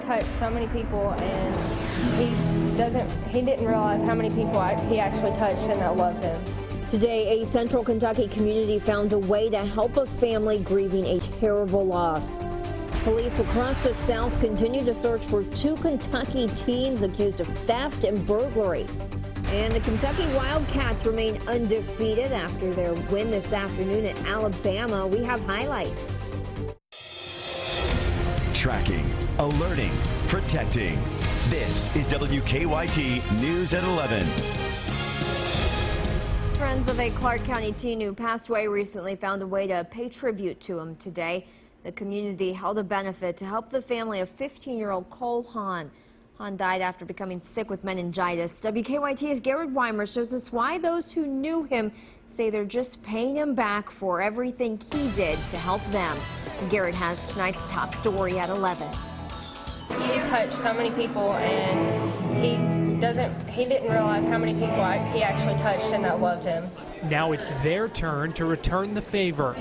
touched so many people, and he didn't realize how many people he actually touched and that loved him. Today, a Central Kentucky community found a way to help a family grieving a terrible loss. Police across the South continue to search for 2 Kentucky teens accused of theft and burglary. And the Kentucky Wildcats remain undefeated after their win this afternoon at Alabama. We have highlights. Tracking, alerting, protecting. This is WKYT News at 11. Friends of a Clark County teen who passed away recently found a way to pay tribute to him today. The community held a benefit to help the family of 15-year-old Cole Hahn. Hahn died after becoming sick with meningitis. WKYT's Garrett Weimer shows us why those who knew him say they're just paying him back for everything he did to help them. Garrett has tonight's top story at 11. He touched so many people, and he didn't realize how many people he actually touched and that loved him. Now it's their turn to return the favor.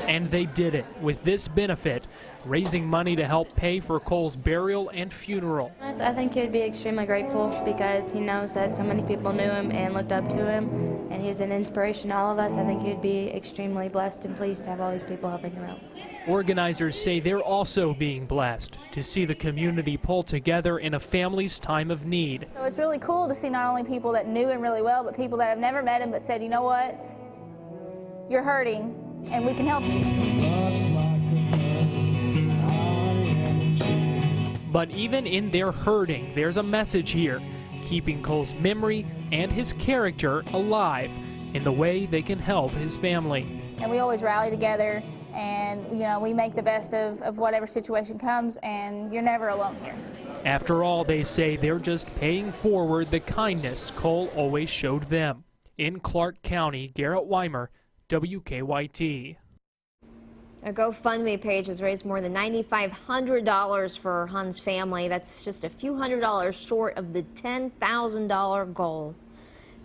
And they did it with this benefit, raising money to help pay for Cole's burial and funeral. I think he would be extremely grateful because he knows that so many people knew him and looked up to him, and he was an inspiration to all of us. I think he would be extremely blessed and pleased to have all these people helping him out. Organizers say they're also being blessed to see the community pull together in a family's time of need. So it's really cool to see not only people that knew him really well, but people that have never met him but said, you know what, you're hurting and we can help you. But even in their hurting, there's a message here, keeping Cole's memory and his character alive in the way they can help his family. And we always rally together, and you know, we make the best of whatever situation comes, and you're never alone here. After all, they say they're just paying forward the kindness Cole always showed them. In Clark County, Garrett Weimer, WKYT. A GoFundMe page has raised more than $9,500 for Hunn's family. That's just a few $100s short of the $10,000 goal.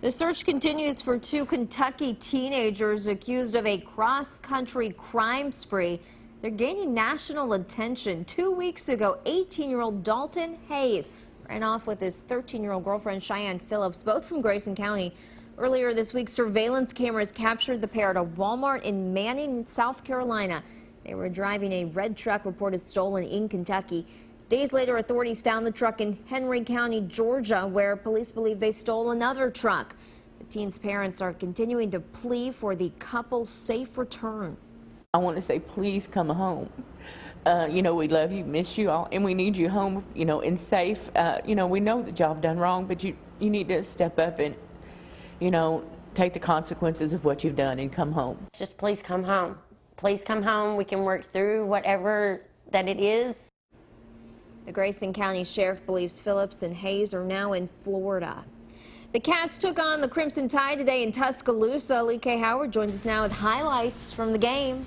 The search continues for 2 Kentucky teenagers accused of a cross-country crime spree. They're gaining national attention. 2 weeks ago, 18-year-old Dalton Hayes ran off with his 13-year-old girlfriend Cheyenne Phillips, both from Grayson County. Earlier this week, surveillance cameras captured the pair at a Walmart in Manning, South Carolina. They were driving a red truck reported stolen in Kentucky. Days later, authorities found the truck in Henry County, Georgia, where police believe they stole another truck. The teens' parents are continuing to plea for the couple's safe return. I want to say, please come home. You know, we love you, miss you all, and we need you home, you know, and safe. You know, we know that y'all have done wrong, but you need to step up and, you know, take the consequences of what you've done and come home. Just please come home. Please come home. We can work through whatever that it is. The Grayson County Sheriff believes Phillips and Hayes are now in Florida. The Cats took on the Crimson Tide today in Tuscaloosa. Lee K. Howard joins us now with highlights from the game.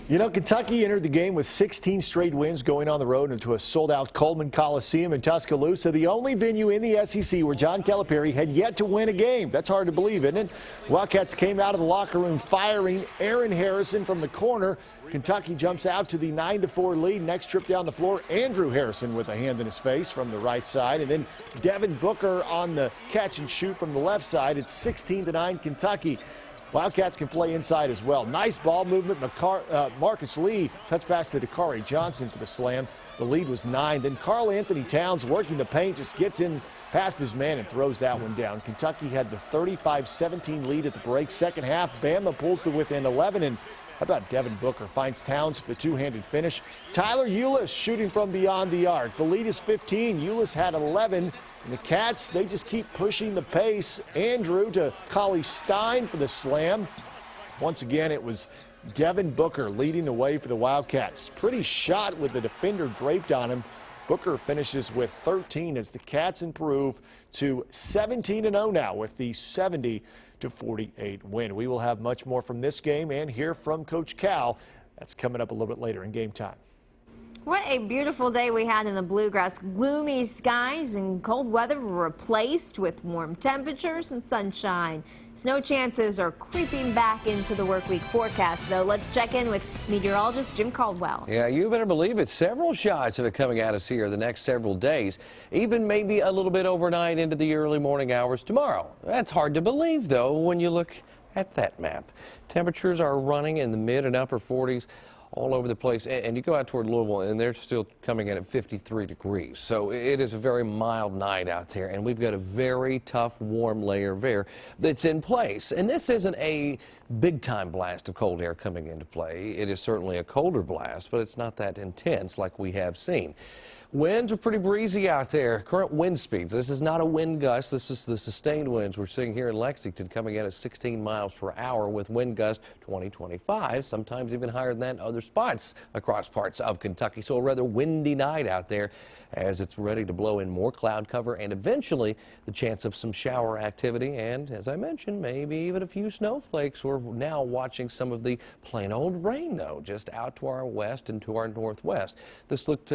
You know, Kentucky entered the game with 16 straight wins, going on the road into a sold-out Coleman Coliseum in Tuscaloosa, the only venue in the SEC where John Calipari had yet to win a game. That's hard to believe, isn't it? Wildcats came out of the locker room firing Aaron Harrison from the corner. Kentucky jumps out to the 9-4 lead. Next trip down the floor, Andrew Harrison with a hand in his face from the right side. And then Devin Booker on the catch and shoot from the left side. It's 16-9 Kentucky. Wildcats can play inside as well. Nice ball movement. Marcus Lee touch pass to Dakari Johnson for the slam. The lead was 9. Then Karl Anthony Towns working the paint, just gets in past his man and throws that one down. Kentucky had the 35-17 lead at the break. Second half, Bama pulls to within 11. And how about Devin Booker finds Towns for the two-handed finish. Tyler Eulis shooting from beyond the arc. The lead is 15. Eulis had 11. And the Cats, they just keep pushing the pace. Andrew to Collie Stein for the slam. Once again, it was Devin Booker leading the way for the Wildcats. Pretty shot with the defender draped on him. Booker finishes with 13 as the Cats improve to 17-0 now with the 70-48 win. We will have much more from this game and hear from Coach Cal. That's coming up a little bit later in game time. What a beautiful day we had in the Bluegrass. Gloomy skies and cold weather were replaced with warm temperatures and sunshine. Snow chances are creeping back into the workweek forecast, though. Let's check in with meteorologist Jim Caldwell. Yeah, you better believe it. Several shots of it coming at us here the next several days, even maybe a little bit overnight into the early morning hours tomorrow. That's hard to believe, though, when you look at that map. Temperatures are running in the mid and upper 40s all over the place, and you go out toward Louisville and they're still coming in at 53 degrees. So it is a very mild night out there, and we've got a very tough warm layer of air that's in place. And this isn't a big time blast of cold air coming into play. It is certainly a colder blast, but it's not that intense like we have seen. Winds are pretty breezy out there. Current wind speeds. This is not a wind gust. This is the sustained winds we're seeing here in Lexington, coming in at 16 miles per hour with wind gusts 20-25, sometimes even higher than that in other spots across parts of Kentucky. So a rather windy night out there as it's ready to blow in more cloud cover and eventually the chance of some shower activity. And as I mentioned, maybe even a few snowflakes. We're now watching some of the plain old rain, though, just out to our west and to our northwest. This looked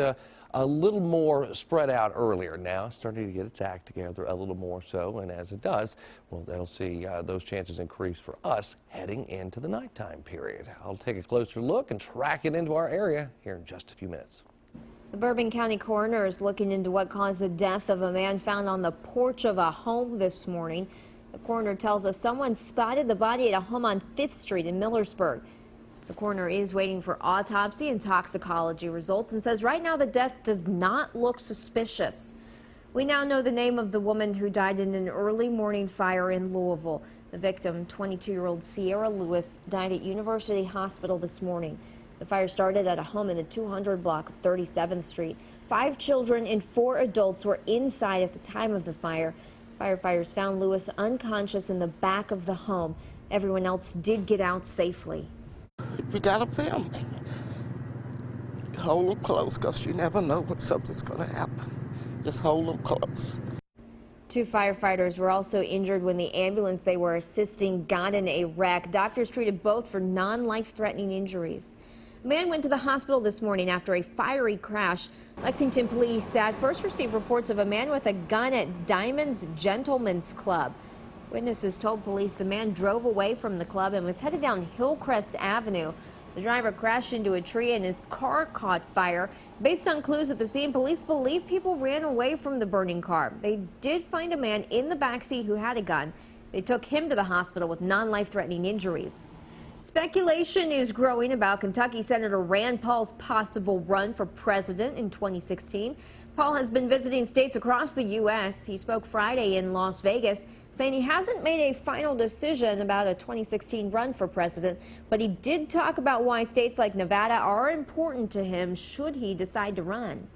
a little more spread out earlier. Now starting to get its act together a little more so, and as it does, well, they'll see those chances increase for us heading into the nighttime period. I'll take a closer look and track it into our area here in just a few minutes. The Bourbon County coroner is looking into what caused the death of a man found on the porch of a home this morning. The coroner tells us someone spotted the body at a home on 5th Street in Millersburg. The coroner is waiting for autopsy and toxicology results and says right now the death does not look suspicious. We now know the name of the woman who died in an early morning fire in Louisville. The victim, 22-year-old Sierra Lewis, died at University Hospital this morning. The fire started at a home in the 200 block of 37th Street. 5 children and 4 adults were inside at the time of the fire. Firefighters found Lewis unconscious in the back of the home. Everyone else did get out safely. You gotta film. Hold them close, because you never know when something's gonna happen. Just hold them close. 2 firefighters were also injured when the ambulance they were assisting got in a wreck. Doctors treated both for non-life-threatening injuries. A man went to the hospital this morning after a fiery crash. Lexington police at first received reports of a man with a gun at Diamond's Gentlemen's Club. Witnesses told police the man drove away from the club and was headed down Hillcrest Avenue. The driver crashed into a tree and his car caught fire. Based on clues at the scene, police believe people ran away from the burning car. They did find a man in the backseat who had a gun. They took him to the hospital with non-life-threatening injuries. Speculation is growing about Kentucky Senator Rand Paul's possible run for president in 2016. Paul has been visiting states across the U.S. He spoke Friday in Las Vegas, saying he hasn't made a final decision about a 2016 run for president, but he did talk about why states like Nevada are important to him should he decide to run.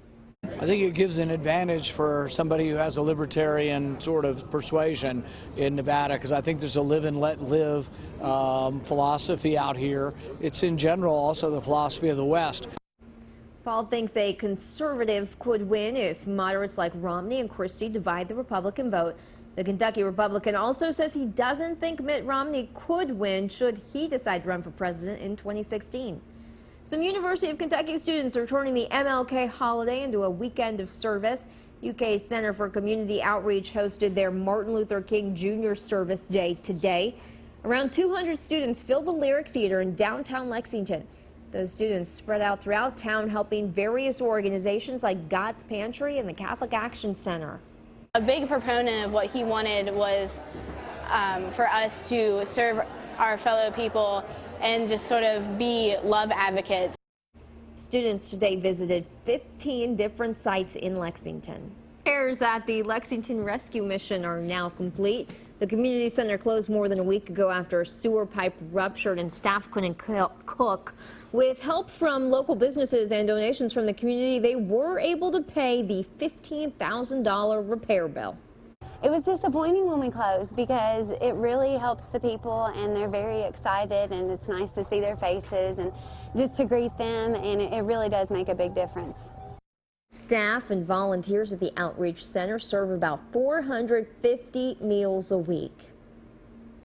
I think it gives an advantage for somebody who has a libertarian sort of persuasion in Nevada, because I think there's a live and let live philosophy out here. It's in general also the philosophy of the West. Paul thinks a conservative could win if moderates like Romney and Christie divide the Republican vote. The Kentucky Republican also says he doesn't think Mitt Romney could win should he decide to run for president in 2016. Some University of Kentucky students are turning the MLK holiday into a weekend of service. UK's Center for Community Outreach hosted their Martin Luther King Jr. Service Day today. Around 200 students filled the Lyric Theater in downtown Lexington. Those students spread out throughout town helping various organizations like God's Pantry and the Catholic Action Center. A big proponent of what he wanted was for us to serve our fellow people and just sort of be love advocates. Students today visited 15 different sites in Lexington. Repairs at the Lexington Rescue Mission are now complete. The community center closed more than a week ago after a sewer pipe ruptured and staff couldn't cook. With help from local businesses and donations from the community, they were able to pay the $15,000 repair bill. It was disappointing when we closed because it really helps the people and they're very excited, and it's nice to see their faces and just to greet them, and it really does make a big difference. Staff and volunteers at the Outreach Center serve about 450 meals a week.